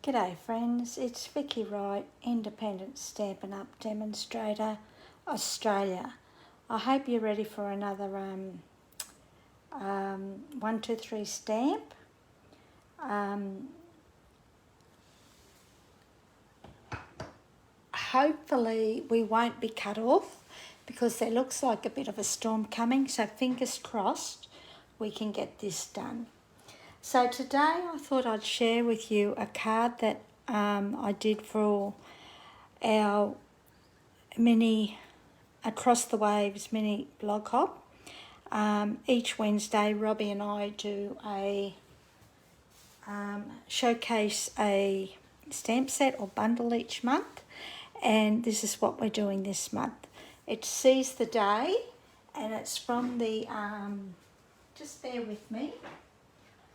G'day friends, it's Vicky Wright, Independent Stampin' Up Demonstrator, Australia. I hope you're ready for another 1, 2, 3 stamp. Hopefully we won't be cut off because there looks like a bit of a storm coming, so fingers crossed we can get this done. So today I thought I'd share with you a card that I did for our mini Across the Waves mini blog hop. Each Wednesday Robbie and I do a showcase a stamp set or bundle each month, and this is what we're doing this month. It Seize the Day, and it's from the just bear with me,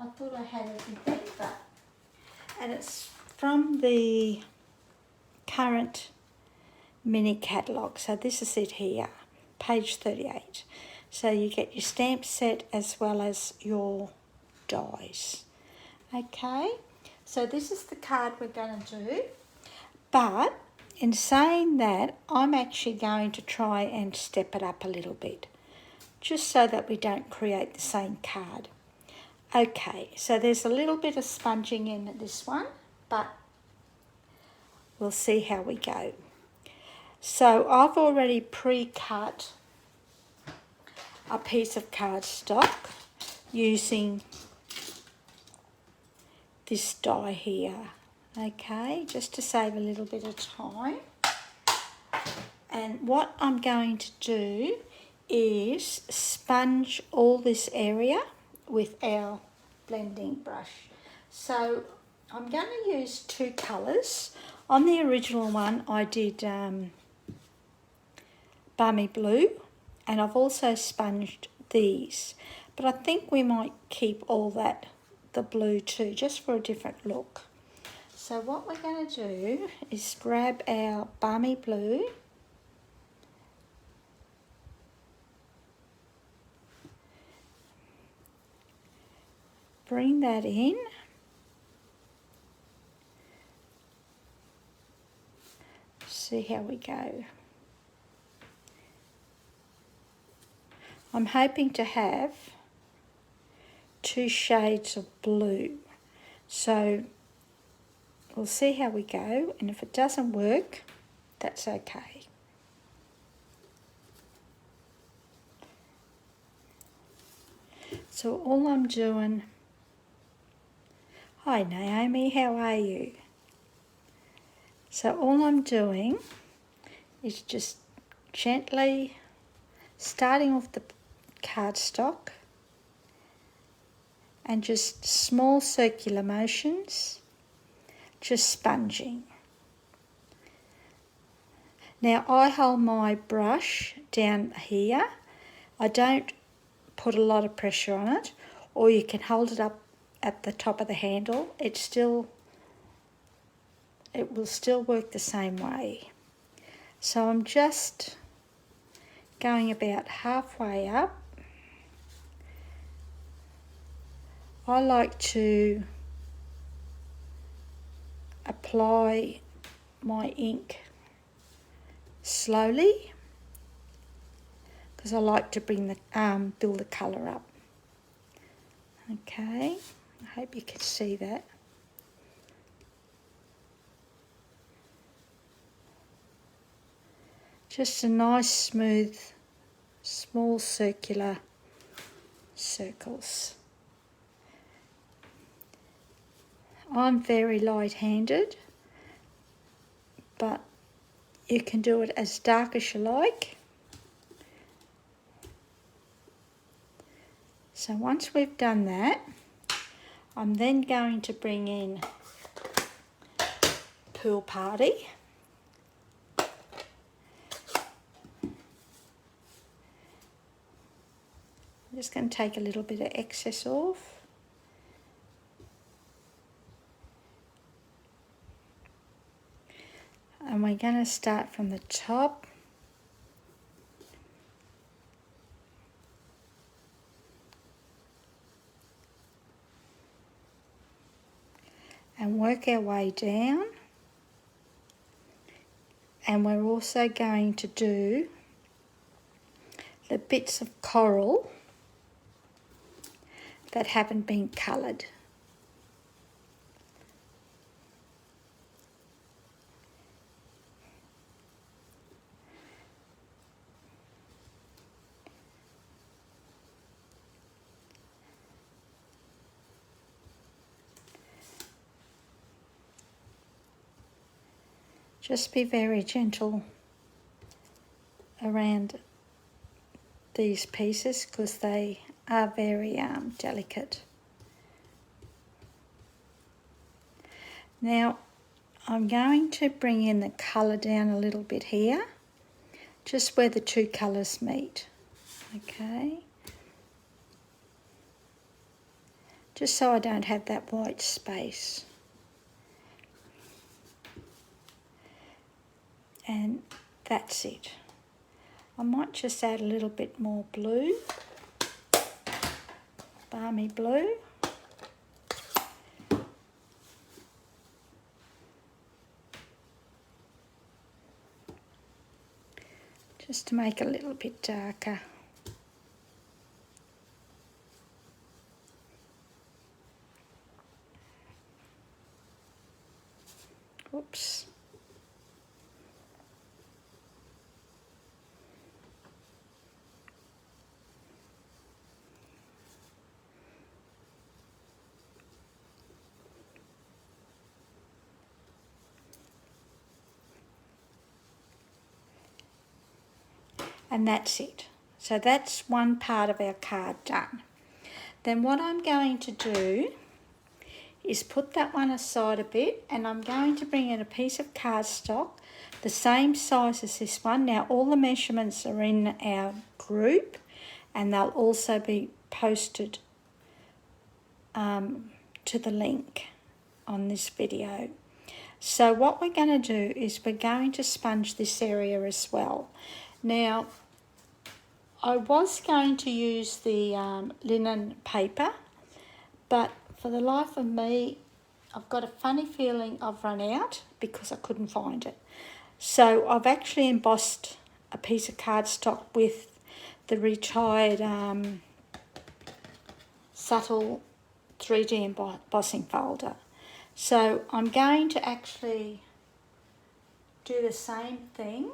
I thought I had everything, and it's from the current mini catalogue. So this is it here, page 38. So you get your stamp set as well as your dies. Okay, so this is the card we're going to do, but in saying that, I'm actually going to try and step it up a little bit, just so that we don't create the same card. Okay, so there's a little bit of sponging in this one, but we'll see how we go. So I've already pre-cut a piece of cardstock using this die here, okay, just to save a little bit of time. And what I'm going to do is sponge all this area with our blending brush. So I'm going to use 2 colours. On the original one I did Balmy blue, and I've also sponged these, but I think we might keep all that, the blue too, just for a different look. So what we're going to do is grab our Balmy blue, bring that in, see how we go. I'm hoping to have 2 shades of blue, so we'll see how we go, and if it doesn't work, that's okay. So all I'm doing, hi Naomi, how are you? So all I'm doing is just gently starting off the cardstock and just small circular motions, just sponging. Now I hold my brush down here. I don't put a lot of pressure on it, or you can hold it up at the top of the handle. It will still work the same way. So I'm just going about halfway up. I like to apply my ink slowly because I like to bring the build the colour up. Okay, I hope you can see that. Just a nice smooth, small circular circles. I'm very light-handed, but you can do it as dark as you like. So once we've done that, I'm then going to bring in Pool Party. I'm just going to take a little bit of excess off. And we're going to start from the top. and work our way down. And we're also going to do the bits of coral that haven't been coloured. Just be very gentle around these pieces because they are very delicate. Now I'm going to bring in the colour down a little bit here, just where the two colours meet, okay? Just so I don't have that white space. And that's it. I might just add a little bit more blue, balmy blue. Just to make it a little bit darker. Oops. And that's it. So that's one part of our card done. Then what I'm going to do is put that one aside a bit, and I'm going to bring in a piece of cardstock the same size as this one. Now all the measurements are in our group and they'll also be posted to the link on this video. So what we're going to do is we're going to sponge this area as well. Now I was going to use the linen paper, but for the life of me, I've got a funny feeling I've run out because I couldn't find it. So I've actually embossed a piece of cardstock with the retired subtle 3D embossing folder. So I'm going to actually do the same thing.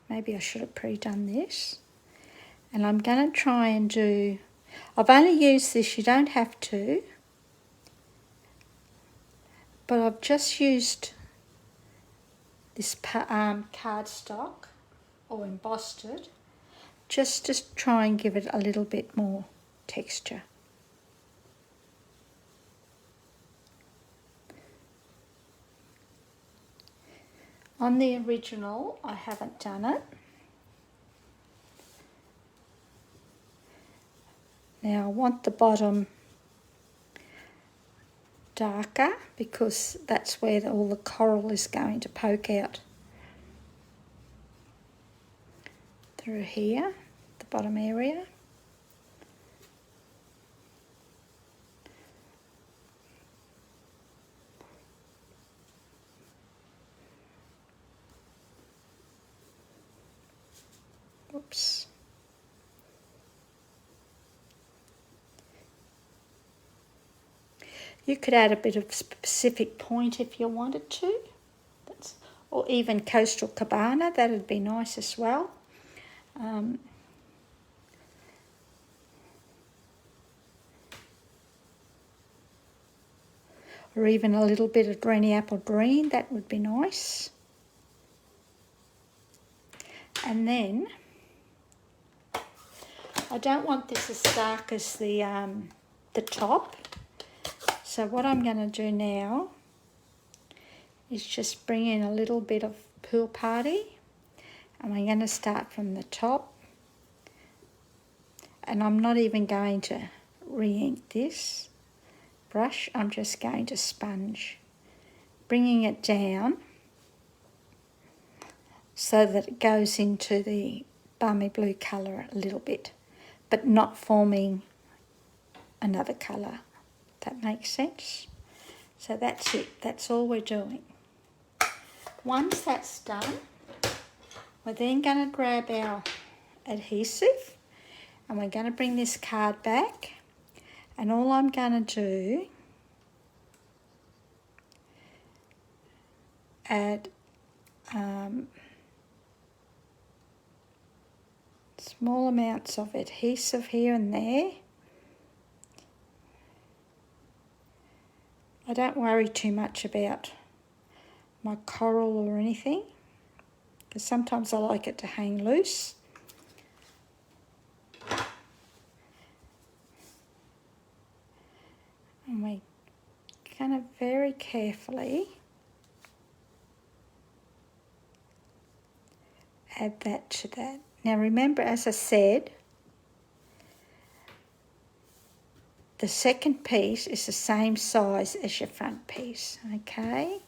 Maybe I should have pre-done this. And I'm going to try and do, I've only used this, you don't have to, but I've just used this cardstock, or embossed it, just to try and give it a little bit more texture. On the original, I haven't done it. Now I want the bottom darker because that's where all the coral is going to poke out through here, the bottom area. Oops. You could add a bit of specific point if you wanted to, or even Coastal Cabana, that'd be nice as well. Or even a little bit of Greeny Apple Green, that would be nice. And then, I don't want this as dark as the top. So what I'm going to do now is just bring in a little bit of Pool Party, and I'm going to start from the top, and I'm not even going to re-ink this brush, I'm just going to sponge, bringing it down so that it goes into the balmy blue colour a little bit, but not forming another colour That makes sense. So that's it. That's all we're doing. Once that's done, we're then going to grab our adhesive and we're going to bring this card back, and all I'm going to do, add small amounts of adhesive here and there. I don't worry too much about my coral or anything, because sometimes I like it to hang loose. And we're going to very carefully add that to that. Now remember, as I said, the second piece is the same size as your front piece, okay?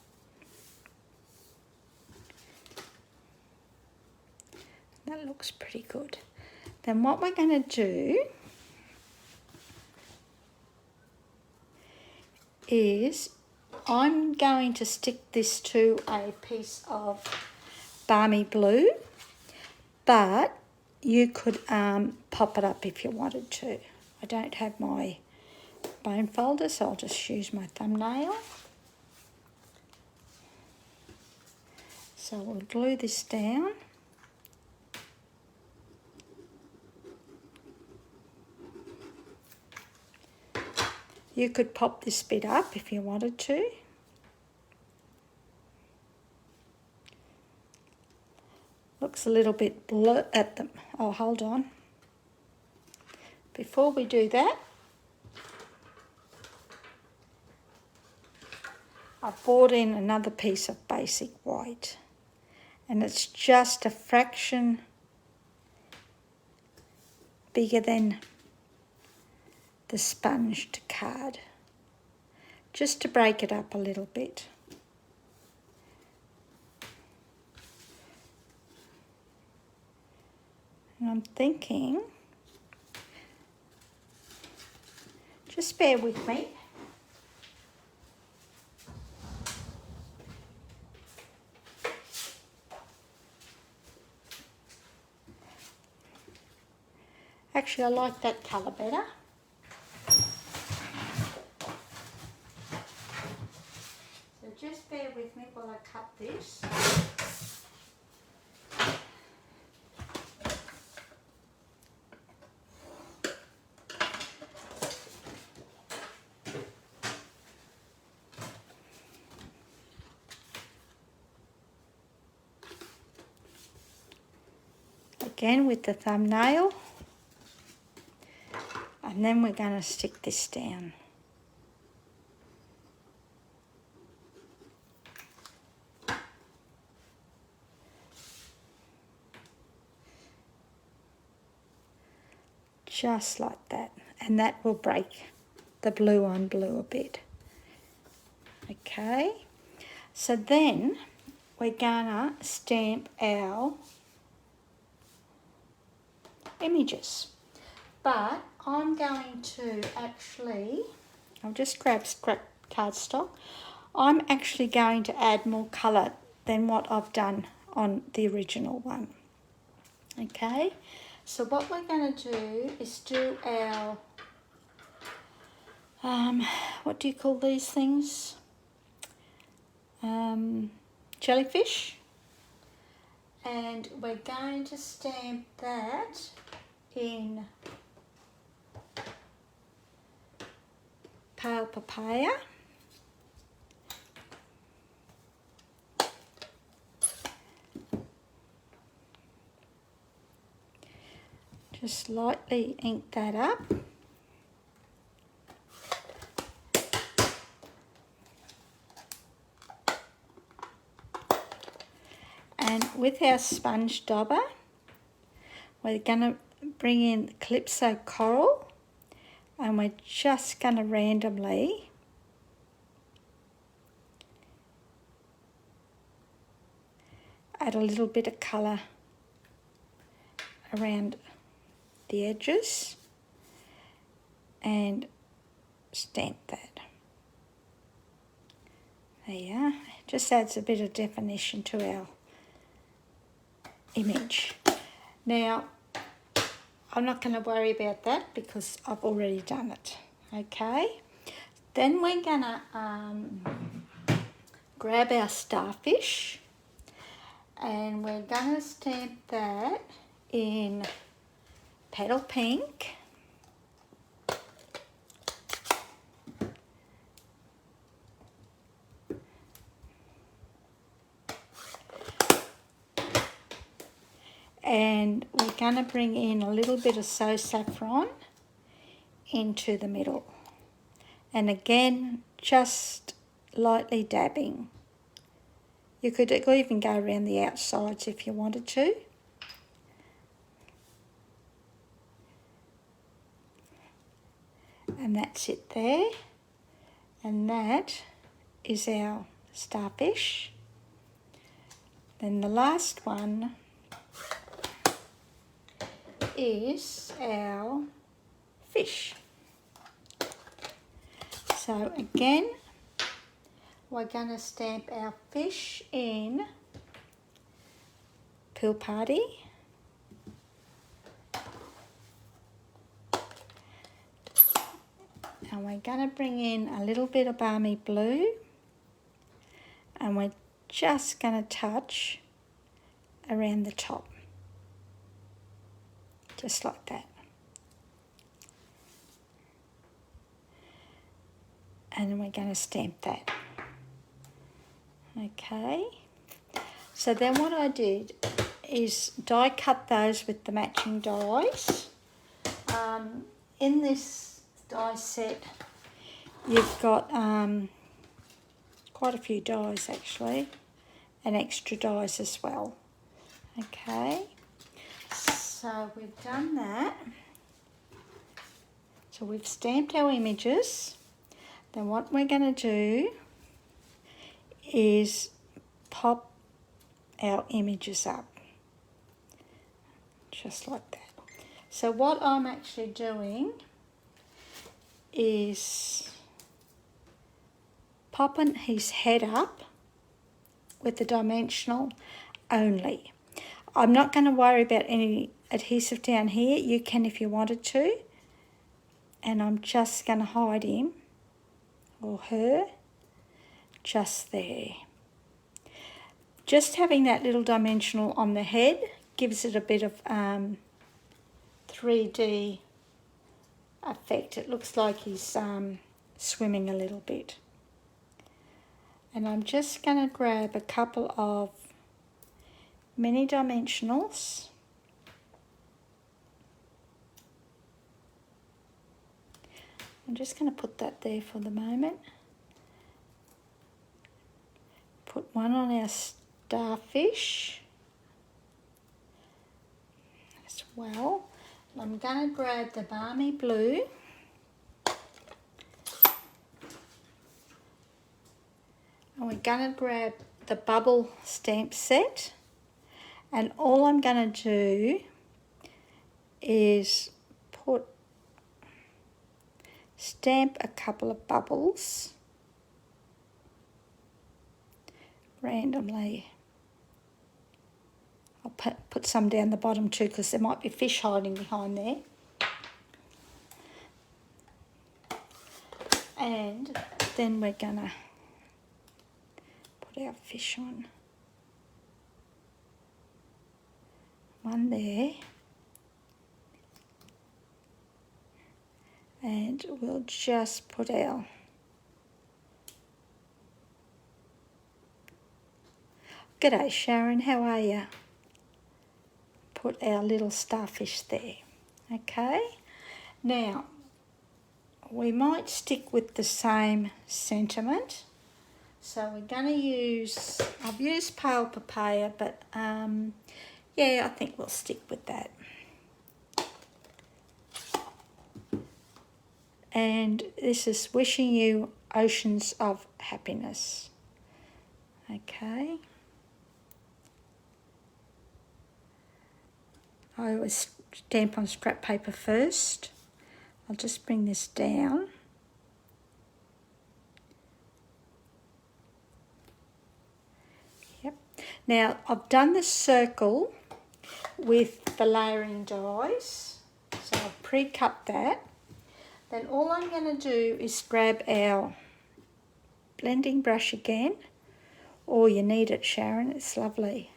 That looks pretty good. Then what we're going to do is I'm going to stick this to a piece of Balmy blue, but you could pop it up if you wanted to. I don't have my bone folder, so I'll just use my thumbnail. So we'll glue this down. You could pop this bit up if you wanted to. Looks a little bit blur at them. Oh, hold on. Before we do that, I've brought in another piece of basic white, and it's just a fraction bigger than the sponged card, just to break it up a little bit. And I'm thinking, just bear with me. Actually, I like that colour better. So just bear with me while I cut this. Again with the thumbnail, and then we're going to stick this down. Just like that, and that will break the blue on blue a bit. Okay, so then we're gonna stamp our images, but I'm going to actually, I'll just grab scrap cardstock. I'm actually going to add more colour than what I've done on the original one. Okay, so what we're going to do is do our, what do you call these things? Jellyfish. And we're going to stamp that in pale papaya. Just lightly ink that up. And with our sponge dauber, we're going to bring in Calypso coral, and we're just going to randomly add a little bit of colour around the edges and stamp that. There you are. Just adds a bit of definition to our image. Now, I'm not going to worry about that because I've already done it. Okay. Then we're going to grab our starfish and we're going to stamp that in Petal Pink. And we're going to bring in a little bit of Saffron into the middle. And again, just lightly dabbing. You could even go around the outsides if you wanted to. And that's it there. And that is our starfish. Then the last one is our fish. So again, we're going to stamp our fish in Pill Party. And we're going to bring in a little bit of Balmy blue. And we're just going to touch around the top. Just like that. And then we're going to stamp that. Okay. So then what I did is die cut those with the matching dies. In this die set, you've got quite a few dies actually, and extra dies as well. Okay. So we've done that. So we've stamped our images. Then what we're going to do is pop our images up. Just like that. So what I'm actually doing is popping his head up with the dimensional only. I'm not going to worry about any adhesive down here. You can if you wanted to. And I'm just going to hide him or her just there. Just having that little dimensional on the head gives it a bit of 3D effect. It looks like he's swimming a little bit. And I'm just going to grab a couple of mini dimensionals. I'm just going to put that there for the moment. Put one on our starfish as well. And I'm going to grab the Balmy blue. And we're going to grab the bubble stamp set. And all I'm going to do is stamp a couple of bubbles randomly. I'll put some down the bottom too because there might be fish hiding behind there. And then we're gonna put our fish on. One there. And we'll just put our G'day Sharon, how are you? Put our little starfish there. Okay. Now, we might stick with the same sentiment. So we're going to use, I've used pale papaya, but yeah, I think we'll stick with that. And this is wishing you oceans of happiness. Okay. I always stamp on scrap paper first. I'll just bring this down Now I've done the circle with the layering dies, so I've pre-cut that. Then all I'm going to do is grab our blending brush again. Oh, you need it, Sharon, it's lovely.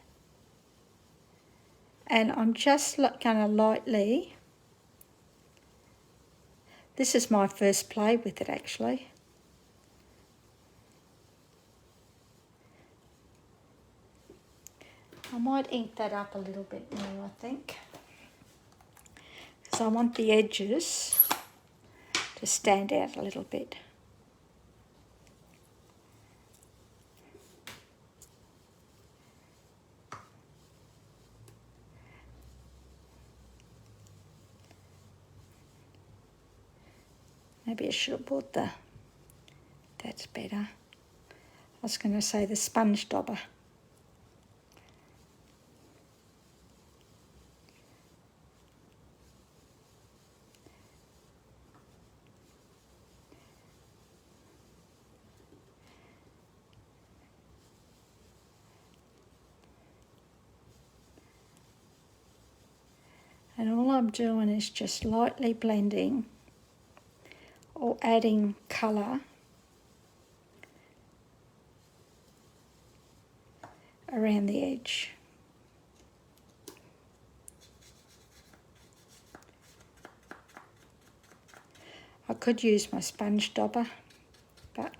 And I'm just going to lightly, this is my first play with it actually. I might ink that up a little bit more, I think, because I want the edges to stand out a little bit. Maybe I should have bought that's better. I was going to say the sponge dauber. And all I'm doing is just lightly blending or adding colour around the edge. I could use my sponge dauber, but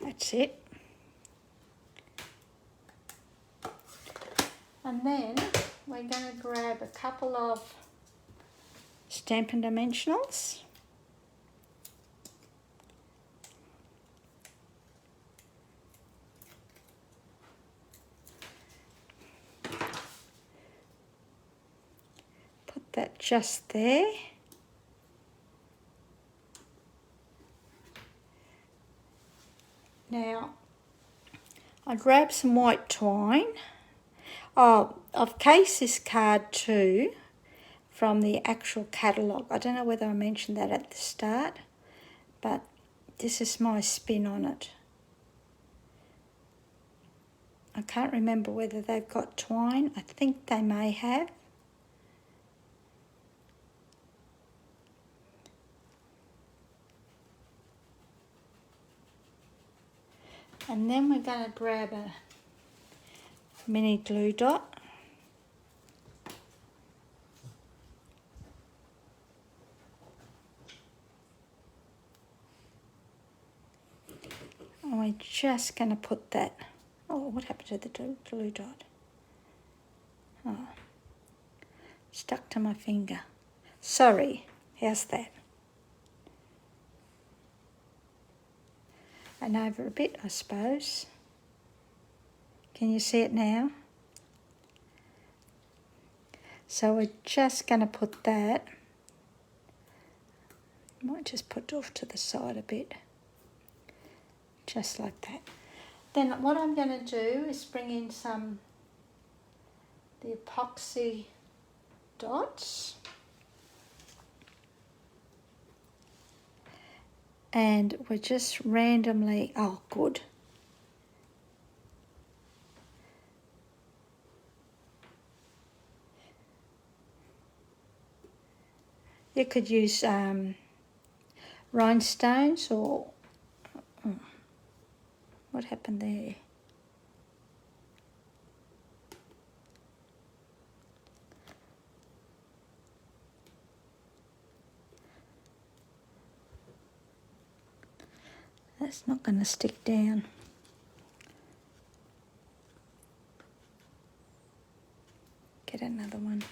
that's it. And then we're going to grab a couple of Stampin' Dimensionals. Put that just there. Now, I grab some white twine. Oh, I've cased this card too from the actual catalogue. I don't know whether I mentioned that at the start, but this is my spin on it. I can't remember whether they've got twine. I think they may have. And then we're going to grab a mini glue dot. And we're just going to put that. Oh, what happened to the glue dot? Oh, stuck to my finger. Sorry, how's that? And over a bit, I suppose. Can you see it now? So we're just going to put that. Might just put it off to the side a bit. Just like that. Then what I'm going to do is bring in the epoxy dots. And we're just randomly, oh good. You could use rhinestones or, what happened there? That's not going to stick down. Get another one.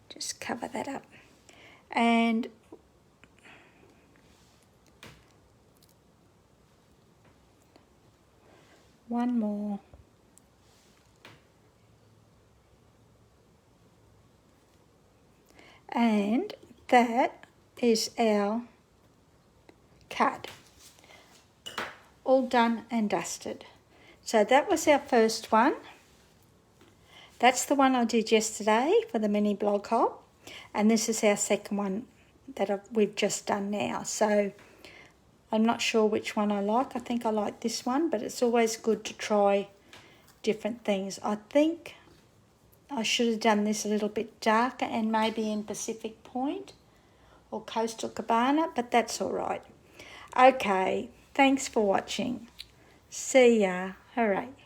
Just cover that up. And one more. And that is our card. All done and dusted. So that was our first one. That's the one I did yesterday for the mini blog hop. And this is our second one that we've just done now. So I'm not sure which one I like. I think I like this one, but it's always good to try different things. I think I should have done this a little bit darker and maybe in Pacific Point or Coastal Cabana, but that's all right. Okay, thanks for watching. See ya. All right.